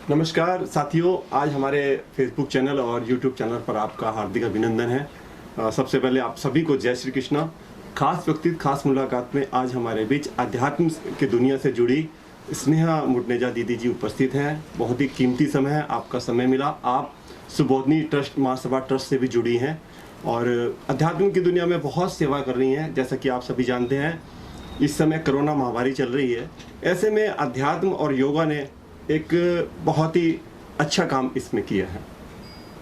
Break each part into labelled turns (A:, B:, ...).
A: नमस्कार साथियों, आज हमारे फेसबुक चैनल और यूट्यूब चैनल पर आपका हार्दिक अभिनंदन है। सबसे पहले आप सभी को जय श्री कृष्णा। खास व्यक्तित्व खास मुलाकात में आज हमारे बीच अध्यात्म की दुनिया से जुड़ी स्नेहा मुटनेजा दीदी जी उपस्थित हैं। बहुत ही कीमती समय है, आपका समय मिला। आप सुबोधनी ट्रस्ट महासभा ट्रस्ट से भी जुड़ी हैं और अध्यात्म की दुनिया में बहुत सेवा कर रही हैं। जैसा कि आप सभी जानते हैं, इस समय कोरोना महामारी चल रही है। ऐसे में अध्यात्म और योगा ने एक बहुत ही अच्छा काम इसमें किया है।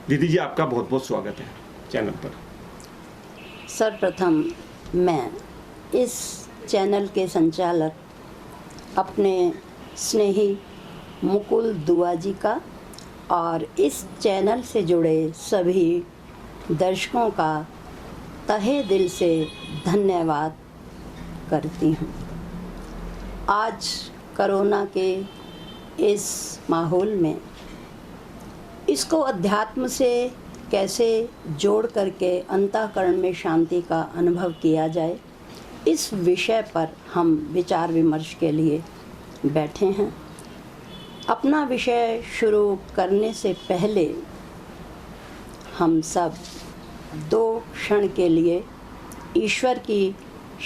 A: दीदी जी, आपका बहुत बहुत स्वागत है चैनल पर।
B: सर्वप्रथम मैं इस चैनल के संचालक अपने स्नेही मुकुल दुआ जी का और इस चैनल से जुड़े सभी दर्शकों का तहे दिल से धन्यवाद करती हूँ। आज कोरोना के इस माहौल में इसको अध्यात्म से कैसे जोड़ करके अंतःकरण में शांति का अनुभव किया जाए, इस विषय पर हम विचार विमर्श के लिए बैठे हैं। अपना विषय शुरू करने से पहले हम सब 2 क्षण के लिए ईश्वर की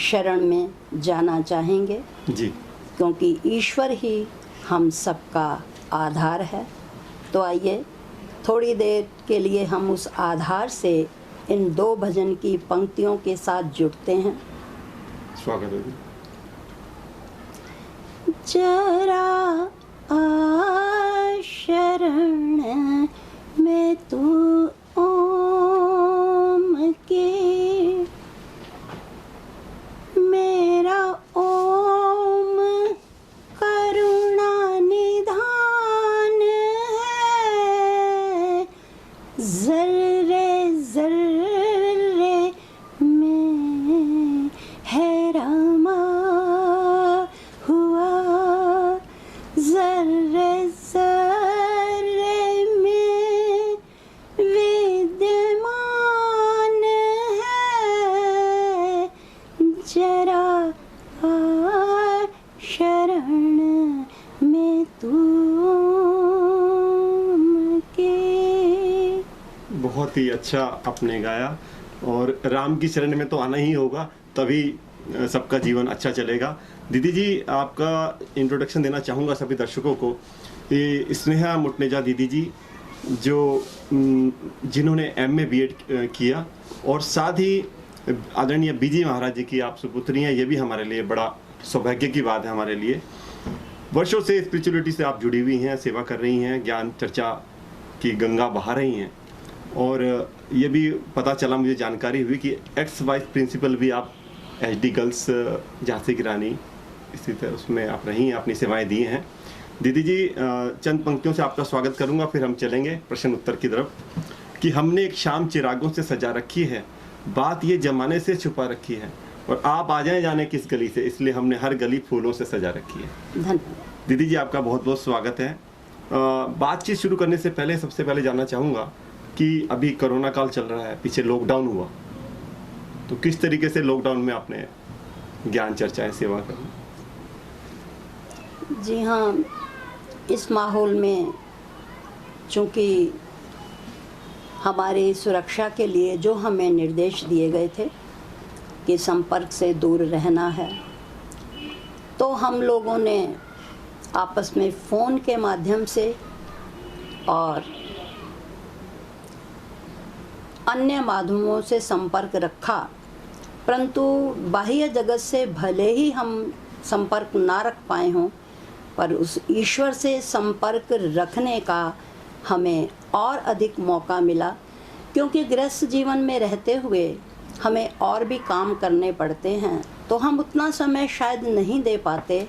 B: शरण में जाना चाहेंगे
A: जी,
B: क्योंकि ईश्वर ही हम सबका आधार है। तो आइए थोड़ी देर के लिए हम उस आधार से इन 2 भजन की पंक्तियों के साथ जुड़ते हैं।
A: स्वागत है।
B: जरा आ शरण में तू ओम के, मेरा ओम करुणा निधान है। जर्रे जर्रे में है रमा हुआ, जर्रे जर्रे में विद्यमान है। जरा आ शरण में तुम के।
A: बहुत ही अच्छा आपने गाया और राम की शरण में तो आना ही होगा, तभी सबका जीवन अच्छा चलेगा। दीदी जी, आपका इंट्रोडक्शन देना चाहूँगा सभी दर्शकों को। ये स्नेहा मुटनेजा दीदी जी जो जिन्होंने MA BEd किया और साथ ही आदरणीय बीजी महाराज जी की आप सुपुत्री हैं, ये भी हमारे लिए बड़ा सौभाग्य की बात है। हमारे लिए वर्षों से स्पिरिचुअलिटी से आप जुड़ी हुई हैं, सेवा कर रही हैं, ज्ञान चर्चा की गंगा बहा रही हैं और ये भी पता चला, मुझे जानकारी हुई कि एक्स वाइस प्रिंसिपल भी आप HD गर्ल्स झांसी की रानी इसी तरह उसमें आप रही हैं, अपनी सेवाएं दी हैं। दीदी जी, चंद पंक्तियों से आपका स्वागत करूंगा, फिर हम चलेंगे प्रश्न उत्तर की तरफ। कि हमने एक शाम चिरागों से सजा रखी है, बात ये जमाने से छुपा रखी है, और आप आ जाए जाने किस गली से, इसलिए हमने हर गली फूलों से सजा रखी है।
B: धन्यवाद।
A: दीदी जी, आपका बहुत बहुत स्वागत है। बातचीत शुरू करने से पहले सबसे पहले जानना चाहूँगा कि अभी कोरोना काल चल रहा है, पीछे लॉकडाउन हुआ, तो किस तरीके से लॉकडाउन में आपने ज्ञान चर्चाएं सेवा करी?
B: जी हाँ, इस माहौल में चूँकि हमारी सुरक्षा के लिए जो हमें निर्देश दिए गए थे कि संपर्क से दूर रहना है, तो हम लोगों ने आपस में फ़ोन के माध्यम से और अन्य माध्यमों से संपर्क रखा, परंतु बाह्य जगत से भले ही हम संपर्क ना रख पाए हों, पर उस ईश्वर से संपर्क रखने का हमें और अधिक मौका मिला, क्योंकि गृहस्थ जीवन में रहते हुए हमें और भी काम करने पड़ते हैं, तो हम उतना समय शायद नहीं दे पाते।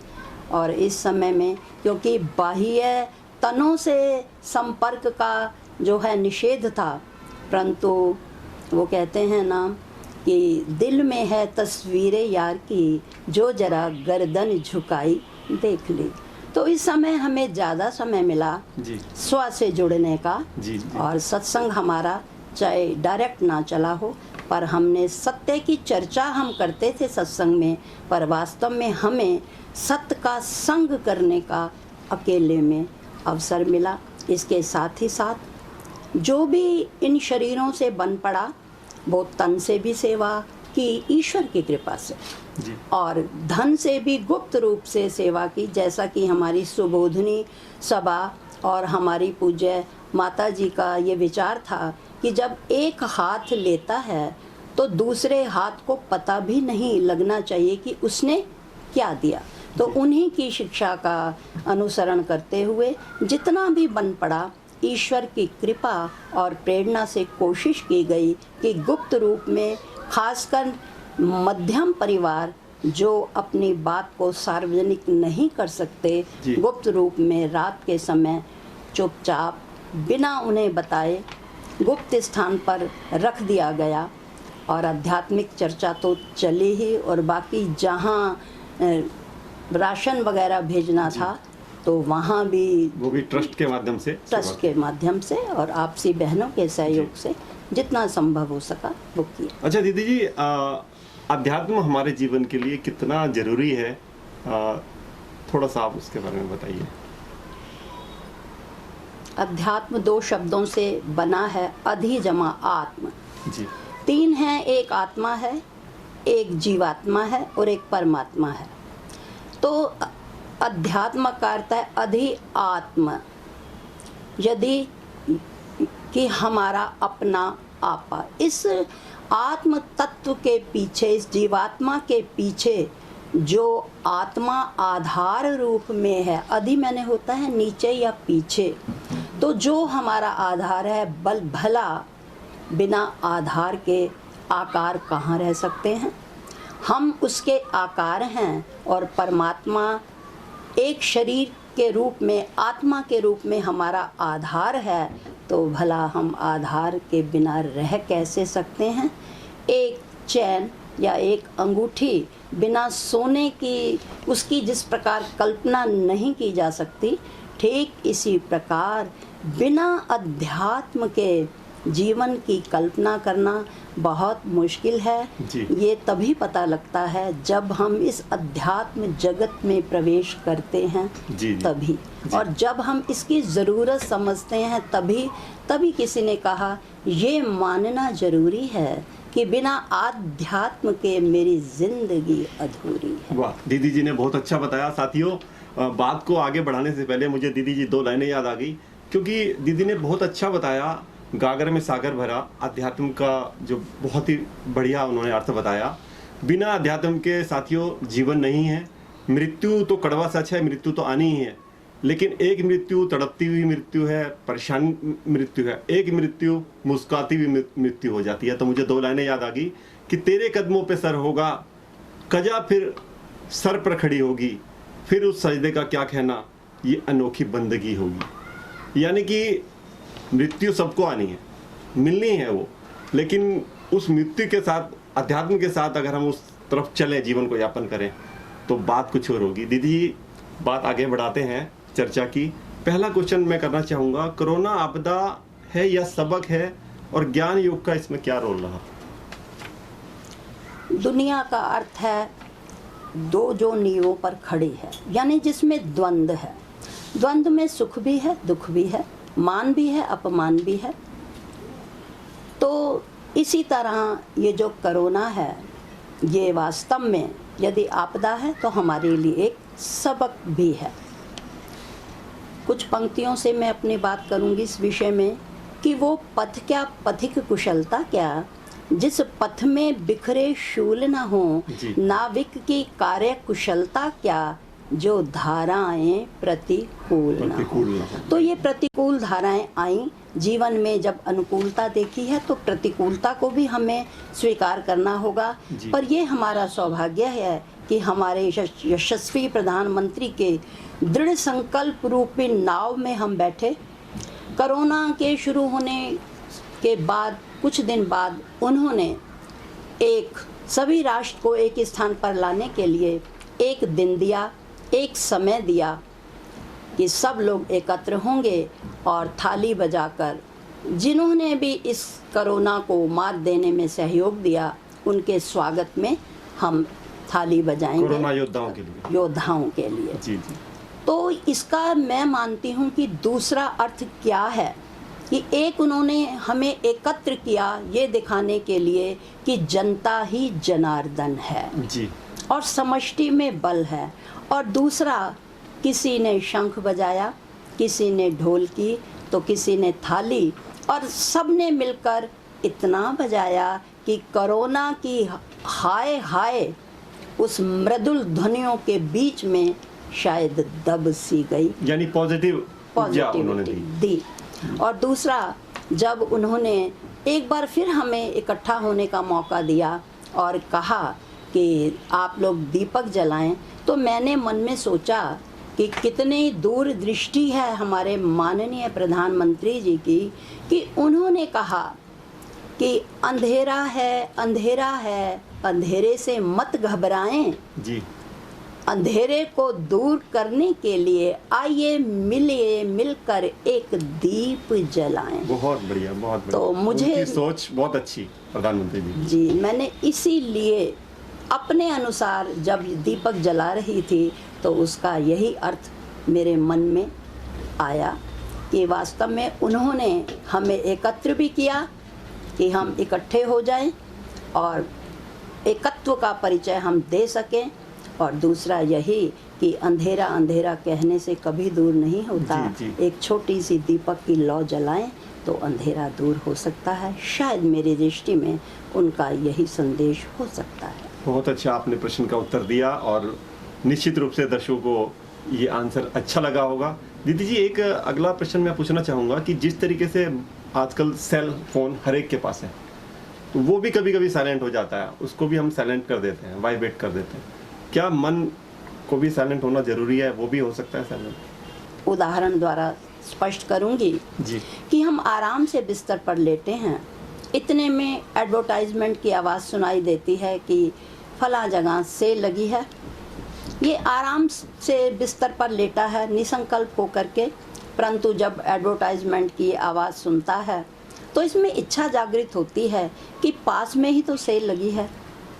B: और इस समय में क्योंकि बाह्य तनों से संपर्क का जो है निषेध था, परंतु वो कहते हैं ना कि दिल में है तस्वीरें यार की, जो जरा गर्दन झुकाई देख ली। तो इस समय हमें ज़्यादा समय मिला
A: जी
B: स्व से जुड़ने का।
A: जी।
B: और सत्संग हमारा चाहे डायरेक्ट ना चला हो, पर हमने सत्य की चर्चा हम करते थे सत्संग में, पर वास्तव में हमें सत्य का संग करने का अकेले में अवसर मिला। इसके साथ ही साथ जो भी इन शरीरों से बन पड़ा वो तन से भी सेवा की ईश्वर की कृपा से,
A: जी
B: और धन से भी गुप्त रूप से सेवा की, जैसा कि हमारी सुबोधनी सभा और हमारी पूज्य माता जी का ये विचार था कि जब एक हाथ लेता है तो दूसरे हाथ को पता भी नहीं लगना चाहिए कि उसने क्या दिया। तो उन्हीं की शिक्षा का अनुसरण करते हुए जितना भी बन पड़ा ईश्वर की कृपा और प्रेरणा से कोशिश की गई कि गुप्त रूप में, खासकर मध्यम परिवार जो अपनी बात को सार्वजनिक नहीं कर सकते,
A: जी।
B: गुप्त रूप में रात के समय चुपचाप बिना उन्हें बताए गुप्त स्थान पर रख दिया गया। और आध्यात्मिक चर्चा तो चली ही, और बाकी जहाँ राशन वगैरह भेजना था तो वहाँ भी
A: वो भी ट्रस्ट के माध्यम से
B: ट्रस्ट के माध्यम से और आपसी बहनों के सहयोग से जितना संभव हो सका वो किया।
A: अच्छा दीदी जी, अध्यात्म हमारे जीवन के लिए कितना जरूरी है, थोड़ा सा आप उसके बारे में बताइए।
B: अध्यात्म 2 शब्दों से बना है, अधि जमा आत्म।
A: जी
B: 3 हैं, एक आत्मा है, एक जीवात्मा है और एक परमात्मा है। तो अध्यात्म का अर्थ है अधि आत्म, यदि कि हमारा अपना आपा। इस आत्म तत्व के पीछे, इस जीवात्मा के पीछे जो आत्मा आधार रूप में है, अधि मैंने होता है नीचे या पीछे, तो जो हमारा आधार है, बल भला बिना आधार के आकार कहाँ रह सकते हैं। हम उसके आकार हैं और परमात्मा एक शरीर के रूप में, आत्मा के रूप में हमारा आधार है, तो भला हम आधार के बिना रह कैसे सकते हैं। एक चैन या एक अंगूठी बिना सोने की, उसकी जिस प्रकार कल्पना नहीं की जा सकती, ठीक इसी प्रकार बिना अध्यात्म के जीवन की कल्पना करना बहुत मुश्किल है।
A: जी।
B: ये तभी पता लगता है जब हम इस अध्यात्म जगत में प्रवेश करते हैं,
A: जी।
B: तभी।
A: जी।
B: और जब हम इसकी ज़रूरत समझते हैं तभी किसी ने कहा ये मानना जरूरी है कि बिना आध्यात्म के मेरी जिंदगी अधूरी है।
A: वाह, दीदी जी ने बहुत अच्छा बताया। साथियों, बात को आगे बढ़ाने से पहले मुझे दीदी जी 2 लाइनें याद आ गई, क्योंकि दीदी ने बहुत अच्छा बताया, गागर में सागर भरा, अध्यात्म का जो बहुत ही बढ़िया उन्होंने अर्थ बताया। बिना अध्यात्म के साथियों जीवन नहीं है। मृत्यु तो कड़वा सच है, मृत्यु तो आनी ही है, लेकिन एक मृत्यु तड़पती हुई मृत्यु है, परेशान मृत्यु है, एक मृत्यु मुस्कुराती हुई मृत्यु हो जाती है। तो मुझे 2 लाइनें याद आ गई कि तेरे कदमों पे सर होगा, कजा फिर सर पर खड़ी होगी, फिर उस सजदे का क्या कहना, ये अनोखी बंदगी होगी। यानी कि मृत्यु सबको आनी है, मिलनी है वो, लेकिन उस मृत्यु के साथ, अध्यात्म के साथ अगर हम उस तरफ चलें, जीवन को यापन करें, तो बात कुछ और होगी। दीदी जी, बात आगे बढ़ाते हैं चर्चा की। पहला क्वेश्चन मैं करना चाहूँगा, कोरोना आपदा है या सबक है, और ज्ञान योग का इसमें क्या रोल रहा?
B: दुनिया का अर्थ है 2 जो नींवों पर खड़ी है, यानी जिसमें द्वंद्व है। द्वंद्व में सुख भी है, दुख भी है, मान भी है, अपमान भी है। तो इसी तरह ये जो कोरोना है, ये वास्तव में यदि आपदा है तो हमारे लिए एक सबक भी है। कुछ पंक्तियों से मैं अपनी बात करूंगी इस विषय में कि वो पथ क्या, पथिक कुशलता क्या, जिस पथ में बिखरे शूल न हो,
A: जी।
B: नाविक की कार्य कुशलता क्या, जो धाराएं प्रतिकूल न हो। तो ये प्रतिकूल धाराएं आई जीवन में, जब अनुकूलता देखी है तो प्रतिकूलता को भी हमें स्वीकार करना होगा।
A: जी।
B: पर ये हमारा सौभाग्य है कि हमारे यशस्वी प्रधानमंत्री के दृढ़ संकल्प रूपी नाव में हम बैठे। कोरोना के शुरू होने के बाद कुछ दिन बाद उन्होंने सभी राष्ट्र को एक स्थान पर लाने के लिए एक दिन दिया, एक समय दिया कि सब लोग एकत्र होंगे और थाली बजाकर जिन्होंने भी इस कोरोना को मात देने में सहयोग दिया, उनके स्वागत में हम थाली बजाएंगे।
A: कोरोना योद्धाओं के लिए।
B: योद्धाओं के लिए।
A: जी जी।
B: तो इसका मैं मानती हूँ कि दूसरा अर्थ क्या है कि एक उन्होंने हमें एकत्र किया ये दिखाने के लिए कि जनता ही जनार्दन है
A: जी
B: और समष्टि में बल है, और दूसरा किसी ने शंख बजाया, किसी ने ढोल की, तो किसी ने थाली, और सब ने मिलकर इतना बजाया कि कोरोना की हाय हाय उस मृदुल ध्वनियों के बीच में शायद दब सी गई,
A: यानी पॉजिटिव ऊर्जा उन्होंने
B: पॉजिटिविटी
A: दी।
B: दी। और दूसरा, जब उन्होंने एक बार फिर हमें इकट्ठा होने का मौका दिया और कहा कि आप लोग दीपक जलाएं, तो मैंने मन में सोचा कि कितनी दूरदृष्टि है हमारे माननीय प्रधानमंत्री जी की कि उन्होंने कहा कि अंधेरा है, अंधेरा है, अंधेरे से मत घबराएं,
A: जी
B: अंधेरे को दूर करने के लिए आइए मिलिए मिलकर एक दीप जलाएं।
A: बहुत बढ़िया, बहुत बढ़िया।
B: तो मुझे
A: उनकी सोच बहुत अच्छी प्रधानमंत्री जी।
B: जी, मैंने इसीलिए अपने अनुसार जब दीपक जला रही थी तो उसका यही अर्थ मेरे मन में आया कि वास्तव में उन्होंने हमें एकत्र भी किया कि हम इकट्ठे हो जाएं और एकत्व का परिचय हम दे सकें, और दूसरा यही कि अंधेरा अंधेरा कहने से कभी दूर नहीं होता।
A: जी।
B: एक छोटी सी दीपक की लौ जलाएं तो अंधेरा दूर हो सकता है। शायद मेरी दृष्टि में उनका यही संदेश हो सकता है।
A: बहुत अच्छा आपने प्रश्न का उत्तर दिया और निश्चित रूप से दर्शकों को ये आंसर अच्छा लगा होगा। दीदी जी, एक अगला प्रश्न मैं पूछना चाहूँगा कि जिस तरीके से आजकल सेल फोन हर एक के पास है, तो वो भी कभी कभी साइलेंट हो जाता है, उसको भी हम साइलेंट कर देते हैं, वाइब्रेट कर देते हैं। क्या मन को भी साइलेंट होना जरूरी है? वो भी हो सकता है साइलेंट?
B: उदाहरण द्वारा स्पष्ट करूंगी
A: जी
B: कि हम आराम से बिस्तर पर लेटे हैं, इतने में एडवर्टाइजमेंट की आवाज़ सुनाई देती है कि फला जगह सेल लगी है। ये आराम से बिस्तर पर लेटा है निसंकल्प होकर के, परंतु जब एडवर्टाइजमेंट की आवाज़ सुनता है तो इसमें इच्छा जागृत होती है कि पास में ही तो सेल लगी है,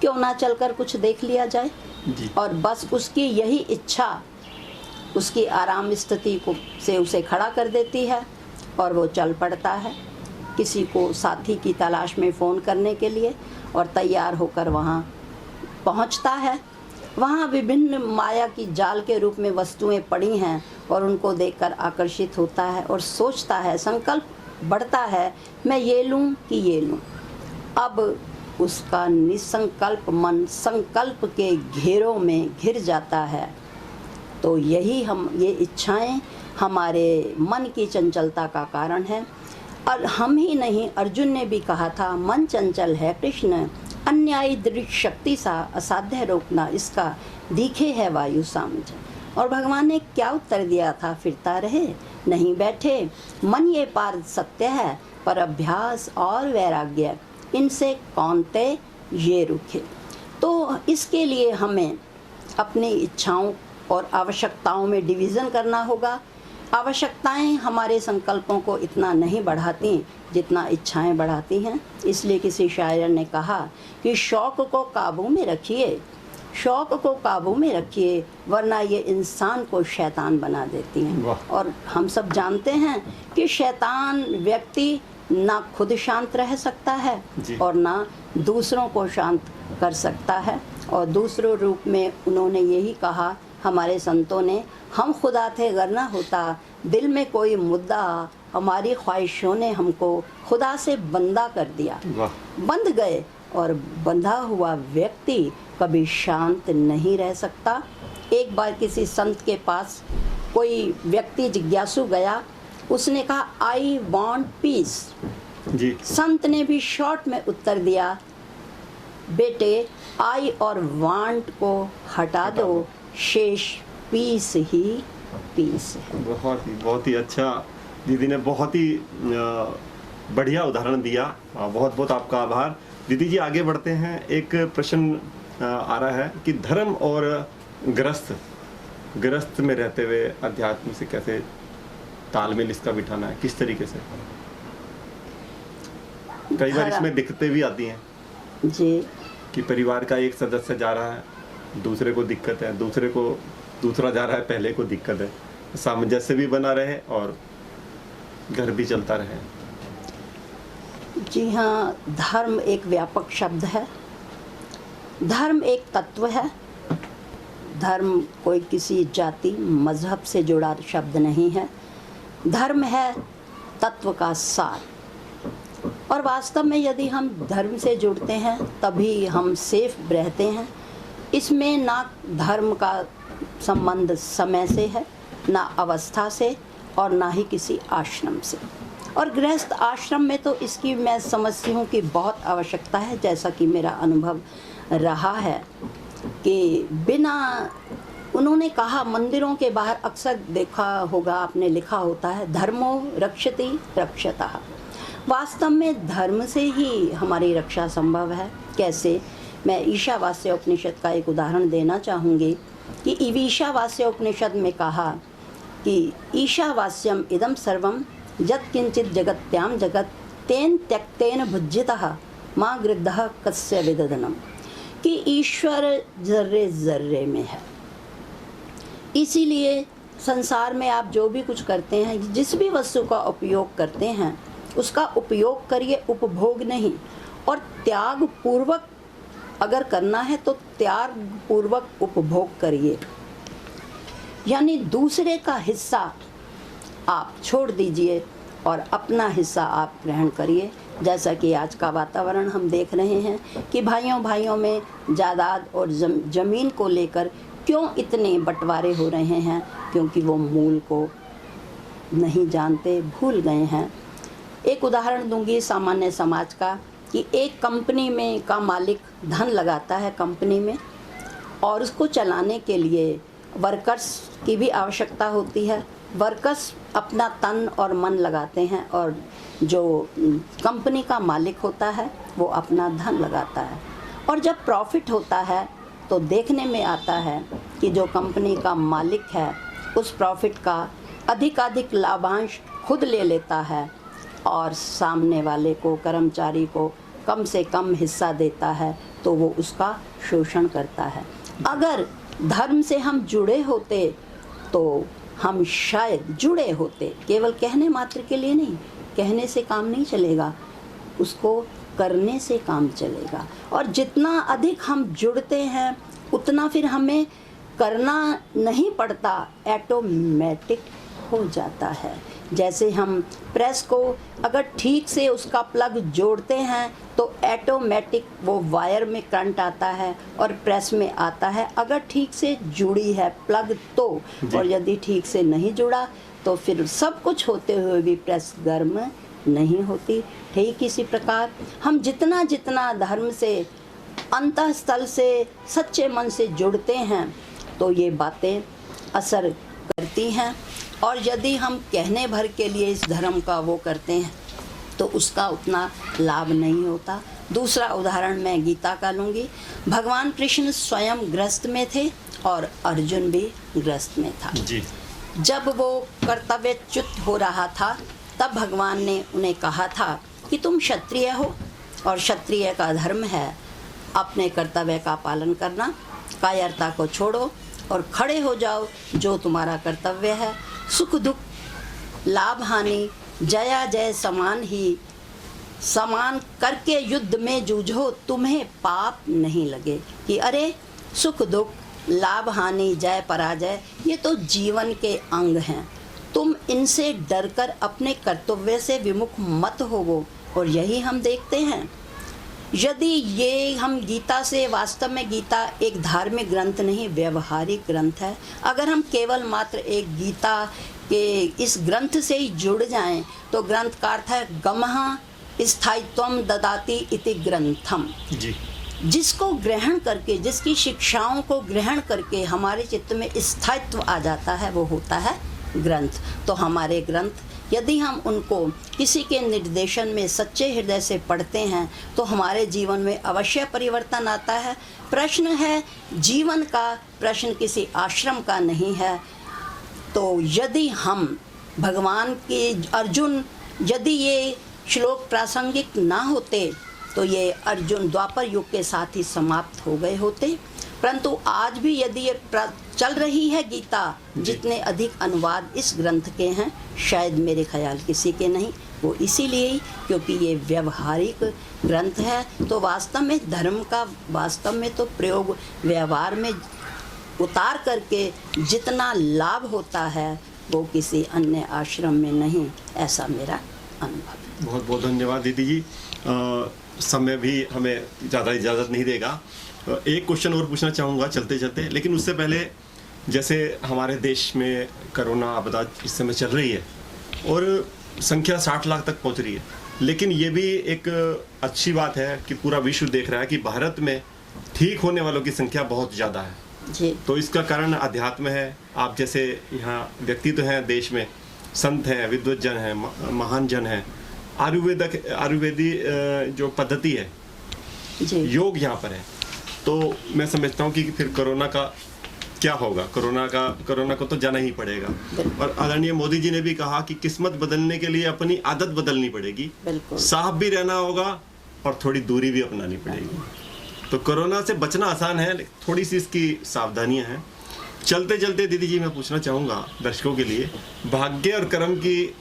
B: क्यों ना चलकर कुछ देख लिया जाए।
A: जी
B: और बस उसकी यही इच्छा उसकी आराम स्थिति को से उसे खड़ा कर देती है और वो चल पड़ता है किसी को साथी की तलाश में फ़ोन करने के लिए, और तैयार होकर वहाँ पहुँचता है। वहाँ विभिन्न माया की जाल के रूप में वस्तुएं पड़ी हैं और उनको देखकर आकर्षित होता है और सोचता है, संकल्प बढ़ता है, मैं ये लूँ कि ये लूँ। अब उसका निसंकल्प मन संकल्प के घेरों में घिर जाता है। तो यही ये इच्छाएं हमारे मन की चंचलता का कारण है। और हम ही नहीं, अर्जुन ने भी कहा था, मन चंचल है कृष्ण, अन्यायी दृढ़ शक्ति सा, असाध्य रोकना इसका, दिखे है वायु सामझ। और भगवान ने क्या उत्तर दिया था? फिरता रहे नहीं बैठे, मन ये पार सत्य है, पर अभ्यास और वैराग्य इनसे कौनते ये रुखे। तो इसके लिए हमें अपनी इच्छाओं और आवश्यकताओं में डिवीज़न करना होगा। आवश्यकताएं हमारे संकल्पों को इतना नहीं बढ़ाती जितना इच्छाएं बढ़ाती हैं। इसलिए किसी शायर ने कहा कि शौक़ को काबू में रखिए, शौक़ को काबू में रखिए, वरना ये इंसान को शैतान बना देती हैं। और हम सब जानते हैं कि शैतान व्यक्ति ना खुद शांत रह सकता है और ना दूसरों को शांत कर सकता है। और दूसरों रूप में उन्होंने यही कहा हमारे संतों ने, हम खुदा थे गर ना होता, दिल में कोई मुद्दा, हमारी ख्वाहिशों ने हमको खुदा से बंदा कर दिया। बंध गए और बंधा हुआ व्यक्ति कभी शांत नहीं रह सकता। एक बार किसी संत के पास कोई व्यक्ति जिज्ञासु गया, उसने कहा आई वांट पीस।
A: जी
B: संत ने भी शॉर्ट में उत्तर दिया, बेटे आई और वांट को हटा दो, शेष पीस ही पीस है।
A: बहुत ही अच्छा दीदी ने बहुत ही बढ़िया उदाहरण दिया। बहुत बहुत आपका आभार। दीदी जी, आगे बढ़ते हैं। एक प्रश्न आ रहा है कि धर्म और गृहस्थ में रहते हुए अध्यात्म से कैसे तालमेल इसका बिठाना है, किस तरीके से? कई बार इसमें दिक्कतें भी आती हैं
B: जी
A: कि परिवार का एक सदस्य जा रहा है, दूसरे को दिक्कत है, दूसरे को दूसरा जा रहा है पहले को दिक्कत है। सामंजस्य भी बना रहे और घर भी चलता रहे।
B: जी हाँ, धर्म एक व्यापक शब्द है। धर्म एक तत्व है। धर्म कोई किसी जाति मजहब से जुड़ा शब्द नहीं है। धर्म है तत्व का सार। और वास्तव में यदि हम धर्म से जुड़ते हैं तभी हम सेफ रहते हैं। इसमें ना धर्म का संबंध समय से है, ना अवस्था से, और ना ही किसी आश्रम से। और गृहस्थ आश्रम में तो इसकी मैं समझती हूँ कि बहुत आवश्यकता है, जैसा कि मेरा अनुभव रहा है कि बिना, उन्होंने कहा, मंदिरों के बाहर अक्सर देखा होगा आपने, लिखा होता है धर्मो रक्षति रक्षतः। वास्तव में धर्म से ही हमारी रक्षा संभव है। कैसे? मैं ईशावास्य उपनिषद का एक उदाहरण देना चाहूँगी कि ईशावास्य उपनिषद में कहा कि ईशावास्यम इदम सर्वम यत् किंचित जगत्याम जगत तेन त्यक्तेन भुज्यतः माँ गृद्धः कस्य विदधनम, कि ईश्वर जर्रे जर्रे में है। इसीलिए संसार में आप जो भी कुछ करते हैं, जिस भी वस्तु का उपयोग करते हैं, उसका उपयोग करिए, उपभोग नहीं। और त्याग पूर्वक अगर करना है तो त्याग पूर्वक उपभोग करिए, यानी दूसरे का हिस्सा आप छोड़ दीजिए और अपना हिस्सा आप ग्रहण करिए। जैसा कि आज का वातावरण हम देख रहे हैं कि भाइयों भाइयों में जायदाद और ज़मीन को लेकर क्यों इतने बंटवारे हो रहे हैं, क्योंकि वो मूल को नहीं जानते, भूल गए हैं। एक उदाहरण दूंगी सामान्य समाज का कि एक कंपनी में का मालिक धन लगाता है कंपनी में, और उसको चलाने के लिए वर्कर्स की भी आवश्यकता होती है। वर्कर्स अपना तन और मन लगाते हैं और जो कंपनी का मालिक होता है वो अपना धन लगाता है। और जब प्रॉफिट होता है तो देखने में आता है कि जो कंपनी का मालिक है उस प्रॉफिट का अधिकाधिक लाभांश खुद ले लेता है और सामने वाले को, कर्मचारी को कम से कम हिस्सा देता है, तो वो उसका शोषण करता है। अगर धर्म से हम जुड़े होते तो हम शायद जुड़े होते, केवल कहने मात्र के लिए नहीं, कहने से काम नहीं चलेगा, उसको करने से काम चलेगा। और जितना अधिक हम जुड़ते हैं उतना फिर हमें करना नहीं पड़ता, ऑटोमेटिक हो जाता है। जैसे हम प्रेस को अगर ठीक से उसका प्लग जोड़ते हैं तो ऑटोमेटिक वो वायर में करंट आता है और प्रेस में आता है, अगर ठीक से जुड़ी है प्लग तो। और यदि ठीक से नहीं जुड़ा तो फिर सब कुछ होते हुए भी प्रेस गर्म नहीं होती। ठीक इसी प्रकार हम जितना जितना धर्म से, अंतःस्थल से, सच्चे मन से जुड़ते हैं तो ये बातें असर करती हैं। और यदि हम कहने भर के लिए इस धर्म का वो करते हैं तो उसका उतना लाभ नहीं होता। दूसरा उदाहरण मैं गीता का लूँगी। भगवान कृष्ण स्वयं ग्रस्त में थे और अर्जुन भी ग्रस्त में था
A: जी।
B: जब वो कर्तव्यच्युत हो रहा था तब भगवान ने उन्हें कहा था कि तुम क्षत्रिय हो और क्षत्रिय का धर्म है अपने कर्तव्य का पालन करना, कायरता को छोड़ो और खड़े हो जाओ, जो तुम्हारा कर्तव्य है। सुख दुख, लाभ हानि, जया जय समान ही, समान करके युद्ध में जूझो, तुम्हें पाप नहीं लगे। कि अरे सुख दुख, लाभ हानि, जय पराजय, ये तो जीवन के अंग हैं, तुम इनसे डरकर अपने कर्तव्य से विमुख मत होवो। और यही हम देखते हैं। यदि ये हम गीता से, वास्तव में गीता एक धार्मिक ग्रंथ नहीं, व्यवहारिक ग्रंथ है। अगर हम केवल मात्र एक गीता के इस ग्रंथ से ही जुड़ जाएं तो ग्रंथ का अर्थ है गमः स्थायित्वम ददाति इति ग्रंथम।
A: जी।
B: जिसको ग्रहण करके, जिसकी शिक्षाओं को ग्रहण करके हमारे चित्त में स्थायित्व आ जाता है वो होता है ग्रंथ। तो हमारे ग्रंथ यदि हम उनको किसी के निर्देशन में सच्चे हृदय से पढ़ते हैं तो हमारे जीवन में अवश्य परिवर्तन आता है। प्रश्न है जीवन का, प्रश्न किसी आश्रम का नहीं है। तो यदि हम भगवान के अर्जुन, यदि ये श्लोक प्रासंगिक ना होते तो ये अर्जुन द्वापर युग के साथ ही समाप्त हो गए होते। परंतु आज भी यदि ये चल रही है गीता, जितने अधिक अनुवाद इस ग्रंथ के हैं शायद मेरे ख्याल किसी के नहीं, वो इसीलिए ही क्योंकि ये व्यवहारिक ग्रंथ है। तो वास्तव में धर्म का वास्तव में तो प्रयोग व्यवहार में उतार करके जितना लाभ होता है वो किसी अन्य आश्रम में नहीं, ऐसा मेरा अनुभव है।
A: बहुत बहुत धन्यवाद दीदी जी। समय भी हमें ज़्यादा इजाज़त नहीं देगा। एक क्वेश्चन और पूछना चाहूँगा चलते चलते, लेकिन उससे पहले जैसे हमारे देश में कोरोना आपदा इस समय चल रही है और संख्या 60 लाख तक पहुँच रही है, लेकिन ये भी एक अच्छी बात है कि पूरा विश्व देख रहा है कि भारत में ठीक होने वालों की संख्या बहुत ज़्यादा है
B: जी।
A: तो इसका कारण अध्यात्म है। आप जैसे यहाँ व्यक्तित्व हैं, देश में संत हैं, विद्वज्जन हैं, महान जन हैं, आयुर्वेदी जो पद्धति है
B: जी।
A: योग यहाँ पर है। तो मैं समझता हूँ कि फिर कोरोना का क्या होगा। कोरोना को तो जाना ही पड़ेगा। और आदरणीय मोदी जी ने भी कहा कि किस्मत बदलने के लिए अपनी आदत बदलनी पड़ेगी,
B: बिल्कुल
A: साफ भी रहना होगा और थोड़ी दूरी भी अपनानी पड़ेगी। तो कोरोना से बचना आसान है, लेकिन थोड़ी सी इसकी सावधानियां हैं। चलते चलते दीदी जी मैं पूछना चाहूँगा दर्शकों के लिए, भाग्य और कर्म की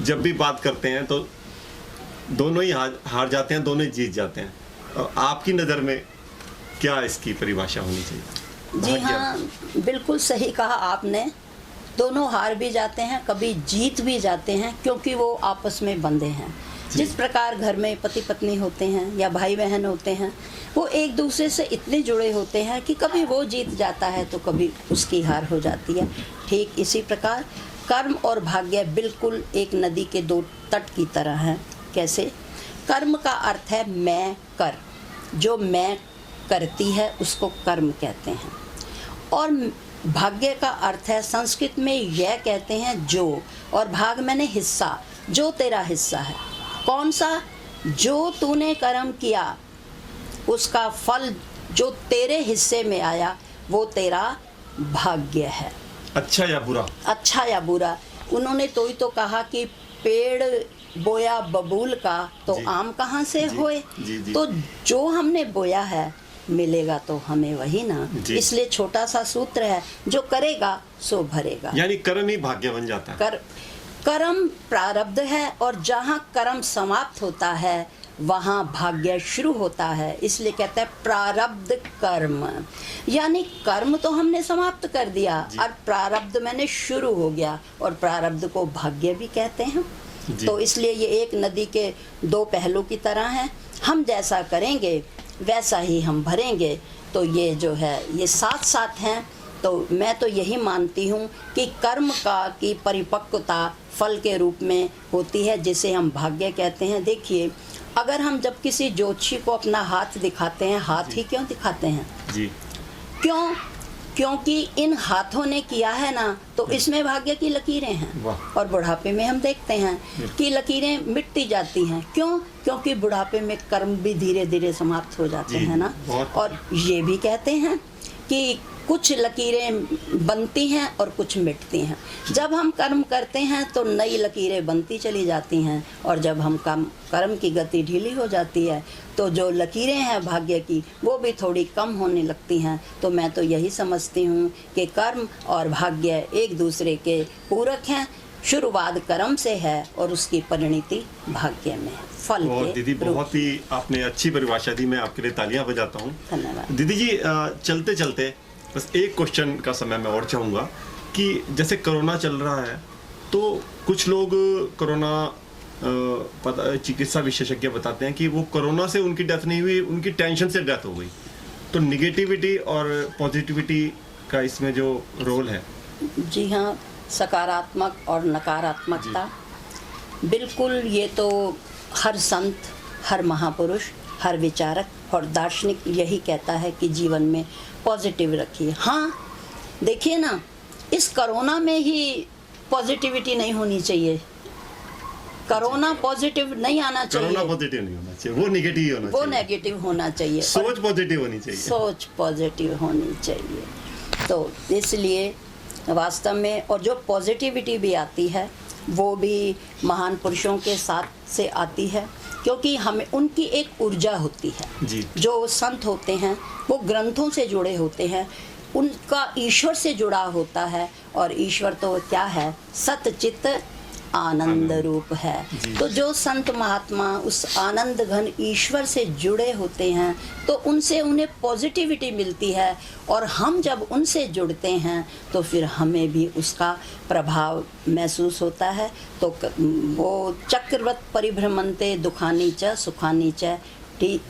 A: जब भी बात करते हैं तो दोनों ही हार जाते हैं, दोनों ही जीत जाते हैं। और आपकी नज़र में क्या इसकी परिभाषा होनी चाहिए?
B: जी हाँ, बिल्कुल सही कहा आपने। दोनों हार भी जाते हैं, कभी जीत भी जाते हैं, क्योंकि वो आपस में बंधे हैं। जिस प्रकार घर में पति पत्नी होते हैं या भाई बहन होते हैं, वो एक दूसरे से इतने जुड़े होते हैं कि कभी वो जीत जाता है तो कभी उसकी हार हो जाती है। ठीक इसी प्रकार कर्म और भाग्य बिल्कुल एक नदी के दो तट की तरह हैं। कैसे? कर्म का अर्थ है मैं कर, जो मैं करती है उसको कर्म कहते हैं। और भाग्य का अर्थ है, संस्कृत में यह कहते हैं जो, और भाग मैंने हिस्सा, जो तेरा हिस्सा है। कौन सा? जो तूने कर्म किया उसका फल जो तेरे हिस्से में आया वो तेरा भाग्य है।
A: अच्छा या बुरा?
B: अच्छा या बुरा। उन्होंने तो ही तो कहा कि पेड़ बोया बबूल का तो आम कहाँ से होए। तो जो हमने बोया है मिलेगा तो हमें वही ना। इसलिए छोटा सा सूत्र है, जो करेगा सो भरेगा।
A: यानी कर्म ही भाग्य बन जाता है।
B: कर्म प्रारब्ध है, और जहाँ कर्म समाप्त होता है वहाँ भाग्य शुरू होता है। इसलिए कहते हैं प्रारब्ध कर्म, यानी कर्म तो हमने समाप्त कर दिया और प्रारब्ध मैंने शुरू हो गया, और प्रारब्ध को भाग्य भी कहते हैं। तो इसलिए ये एक नदी के दो पहलू की तरह है। हम जैसा करेंगे वैसा ही हम भरेंगे। तो ये जो है ये साथ साथ हैं। तो मैं तो यही मानती हूँ कि कर्म की परिपक्वता फल के रूप में होती है, जिसे हम भाग्य कहते हैं। देखिए, अगर हम जब किसी ज्योतिषी को अपना हाथ दिखाते हैं, हाथ ही क्यों दिखाते हैं?
A: जी।
B: क्यों? क्योंकि इन हाथों ने किया है ना, तो इसमें भाग्य की लकीरें हैं। और बुढ़ापे में हम देखते हैं कि लकीरें मिटती जाती हैं। क्यों? क्योंकि बुढ़ापे में कर्म भी धीरे धीरे समाप्त हो जाते हैं ना। और ये भी कहते हैं कि कुछ लकीरें बनती हैं और कुछ मिटती हैं। जब हम कर्म करते हैं तो नई लकीरें बनती चली जाती हैं, और जब हम कर्म की गति ढीली हो जाती है तो जो लकीरें हैं भाग्य की वो भी थोड़ी कम होने लगती हैं। तो मैं तो यही समझती हूँ कि कर्म और भाग्य एक दूसरे के पूरक हैं। शुरुआत कर्म से है और उसकी परिणति भाग्य में है, फल के।
A: दीदी बहुत ही आपने अच्छी परिभाषा दी, मैं आपके लिए तालियां बजाता हूँ।
B: धन्यवाद
A: दीदी जी। चलते चलते बस एक क्वेश्चन का समय मैं और चाहूँगा कि जैसे कोरोना चल रहा है तो कुछ लोग कोरोना चिकित्सा विशेषज्ञ बताते हैं कि वो कोरोना से उनकी डेथ नहीं हुई, उनकी टेंशन से डेथ हो गई। तो निगेटिविटी और पॉजिटिविटी का इसमें जो रोल है?
B: जी हाँ, सकारात्मक और नकारात्मकता, बिल्कुल। ये तो हर संत, हर महापुरुष, हर विचारक और दार्शनिक यही कहता है कि जीवन में पॉजिटिव रखिए। हाँ, देखिए ना, इस कोरोना में ही पॉजिटिविटी नहीं होनी चाहिए। कोरोना पॉजिटिव नहीं आना चाहिए।
A: कोरोना पॉजिटिव नहीं होना चाहिए, वो नेगेटिव ही होना चाहिए।
B: वो नेगेटिव होना चाहिए।
A: सोच पॉजिटिव होनी चाहिए।
B: सोच पॉजिटिव होनी चाहिए। तो इसलिए वास्तव में, और जो पॉजिटिविटी भी आती है वो भी महान पुरुषों के साथ से आती है, क्योंकि हमें उनकी एक ऊर्जा होती है।
A: जी।
B: जो संत होते हैं वो ग्रंथों से जुड़े होते हैं, उनका ईश्वर से जुड़ा होता है, और ईश्वर तो क्या है, सतचित आनंद रूप है।
A: जी।
B: तो जो संत महात्मा उस आनंद घन ईश्वर से जुड़े होते हैं तो उनसे उन्हें पॉजिटिविटी मिलती है, और हम जब उनसे जुड़ते हैं तो फिर हमें भी उसका प्रभाव महसूस होता है। तो वो चक्रवत परिभ्रमन्ते दुखानी च सुखानी च,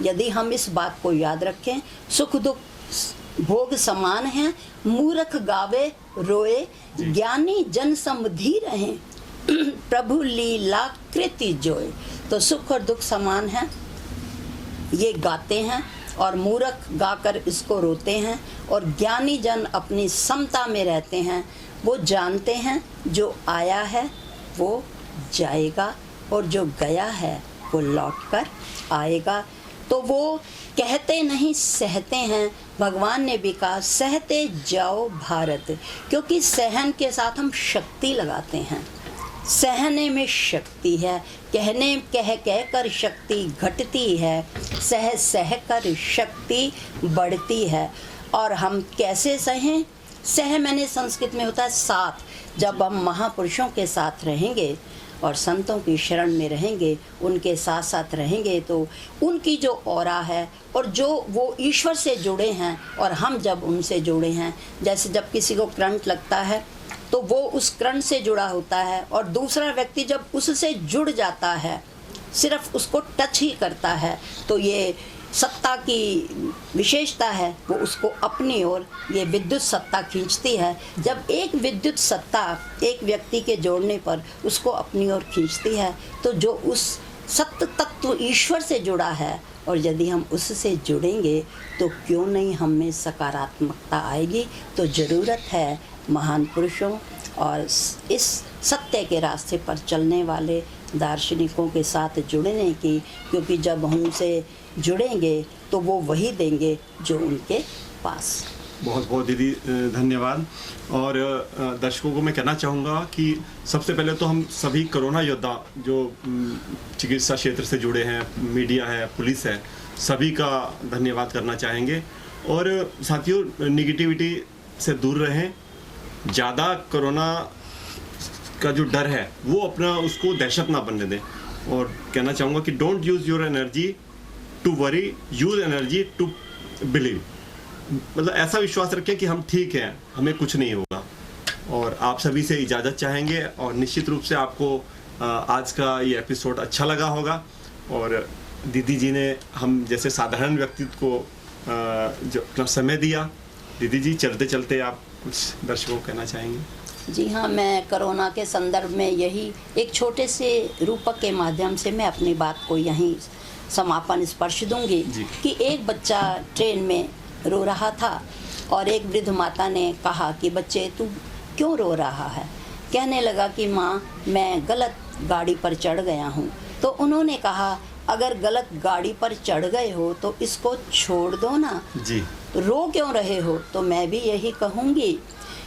B: यदि हम इस बात को याद रखें, सुख दुख भोग समान हैं, मूर्ख गावे रोए, ज्ञानी जन समधि रहें, प्रभु लीला कृति जोए। तो सुख और दुख समान हैं, ये गाते हैं, और मूर्ख गाकर इसको रोते हैं, और ज्ञानी जन अपनी समता में रहते हैं। वो जानते हैं जो आया है वो जाएगा, और जो गया है वो लौट कर आएगा। तो वो कहते नहीं सहते हैं। भगवान ने भी कहा सहते जाओ भारत, क्योंकि सहन के साथ हम शक्ति लगाते हैं। सहने में शक्ति है, कहने कह कह कर शक्ति घटती है, सह सह कर शक्ति बढ़ती है। और हम कैसे सहें? सह मैंने संस्कृत में होता है साथ। जब हम महापुरुषों के साथ रहेंगे और संतों की शरण में रहेंगे, उनके साथ साथ रहेंगे, तो उनकी जो ऑरा है और जो वो ईश्वर से जुड़े हैं, और हम जब उनसे जुड़े हैं, जैसे जब किसी को करंट लगता है तो वो उस करंट से जुड़ा होता है, और दूसरा व्यक्ति जब उससे जुड़ जाता है, सिर्फ उसको टच ही करता है, तो ये सत्ता की विशेषता है, वो उसको अपनी ओर ये विद्युत सत्ता खींचती है। जब एक विद्युत सत्ता एक व्यक्ति के जोड़ने पर उसको अपनी ओर खींचती है, तो जो उस सत्य तत्व ईश्वर से जुड़ा है, और यदि हम उससे जुड़ेंगे तो क्यों नहीं हम में सकारात्मकता आएगी। तो ज़रूरत है महान पुरुषों और इस सत्य के रास्ते पर चलने वाले दार्शनिकों के साथ जुड़ने की, क्योंकि जब हम उनसे जुड़ेंगे तो वो वही देंगे जो उनके पास।
A: बहुत बहुत दीदी धन्यवाद। और दर्शकों को मैं कहना चाहूँगा कि सबसे पहले तो हम सभी कोरोना योद्धा जो चिकित्सा क्षेत्र से जुड़े हैं, मीडिया है, पुलिस है, सभी का धन्यवाद करना चाहेंगे। और साथियों, निगेटिविटी से दूर रहें। ज़्यादा कोरोना का जो डर है वो अपना उसको दहशत ना बनने दें। और कहना चाहूँगा कि don't use your energy to worry, use energy to believe. मतलब ऐसा विश्वास रखें कि हम ठीक हैं, हमें कुछ नहीं होगा। और आप सभी से इजाज़त चाहेंगे, और निश्चित रूप से आपको आज का ये एपिसोड अच्छा लगा होगा। और दीदी जी ने हम जैसे साधारण व्यक्तित्व को जो अपना समय दिया। दीदी जी, चलते चलते आप कुछ दर्शकों को कहना चाहेंगे?
B: जी हाँ, मैं कोरोना के संदर्भ में यही एक छोटे से रूपक के माध्यम से मैं अपनी बात को यहीं समापन स्पर्श दूंगी कि एक बच्चा ट्रेन में रो रहा था, और एक वृद्ध माता ने कहा कि बच्चे तू क्यों रो रहा है? कहने लगा कि माँ, मैं गलत गाड़ी पर चढ़ गया हूँ। तो उन्होंने कहा अगर गलत गाड़ी पर चढ़ गए हो तो इसको छोड़ दो ना
A: जी।
B: रो क्यों रहे हो? तो मैं भी यही कहूँगी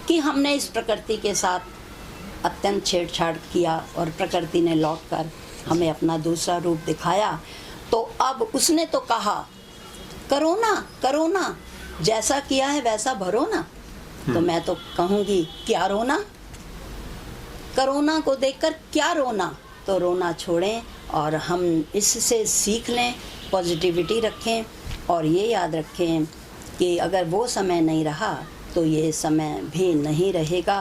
B: कि हमने इस प्रकृति के साथ अत्यंत छेड़छाड़ किया, और प्रकृति ने लौटकर हमें अपना दूसरा रूप दिखाया। तो अब उसने तो कहा करोना करोना, जैसा किया है वैसा भरो ना। तो मैं तो कहूँगी क्या रोना? कोरोना को देखकर क्या रोना? तो रोना छोड़ें और हम इससे सीख लें, पॉजिटिविटी रखें, और ये याद रखें कि अगर वो समय नहीं रहा तो ये समय भी नहीं रहेगा।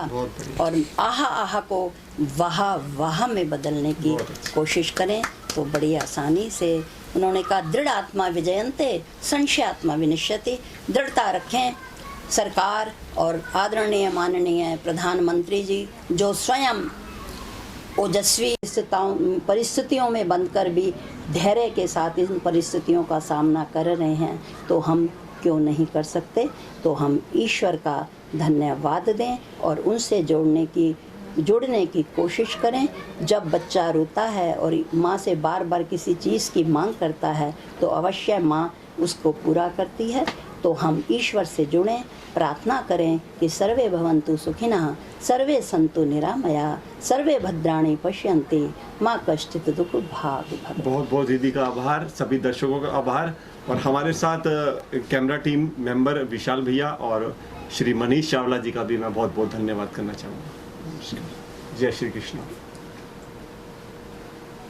B: और आहा आहा को वाह वाह में बदलने की कोशिश करें तो बड़ी आसानी से। उन्होंने कहा दृढ़ आत्मा विजयन्ते संशयात्मा विनिश्यति। दृढ़ता रखें। सरकार और आदरणीय माननीय प्रधानमंत्री जी जो स्वयं ओजस्वी परिस्थितियों में बनकर भी धैर्य के साथ इन परिस्थितियों का सामना कर रहे हैं, तो हम क्यों नहीं कर सकते? तो हम ईश्वर का धन्यवाद दें और उनसे जुड़ने की कोशिश करें। जब बच्चा रोता है और माँ से बार बार किसी चीज़ की मांग करता है तो अवश्य माँ उसको पूरा करती है। तो हम ईश्वर से जुड़ें, प्रार्थना करें कि सर्वे भवन्तु सुखिनः, सर्वे सन्तु निरामया, सर्वे भद्राणि पश्यन्ति, माँ कश्चित् दुःख भाग् भवेत्।
A: बहुत बहुत दीदी का आभार, सभी दर्शकों का आभार, और हमारे साथ कैमरा टीम मेंबर विशाल भैया और श्री मनीष चावला जी का भी मैं बहुत बहुत धन्यवाद करना चाहूँगा। जय श्री कृष्ण।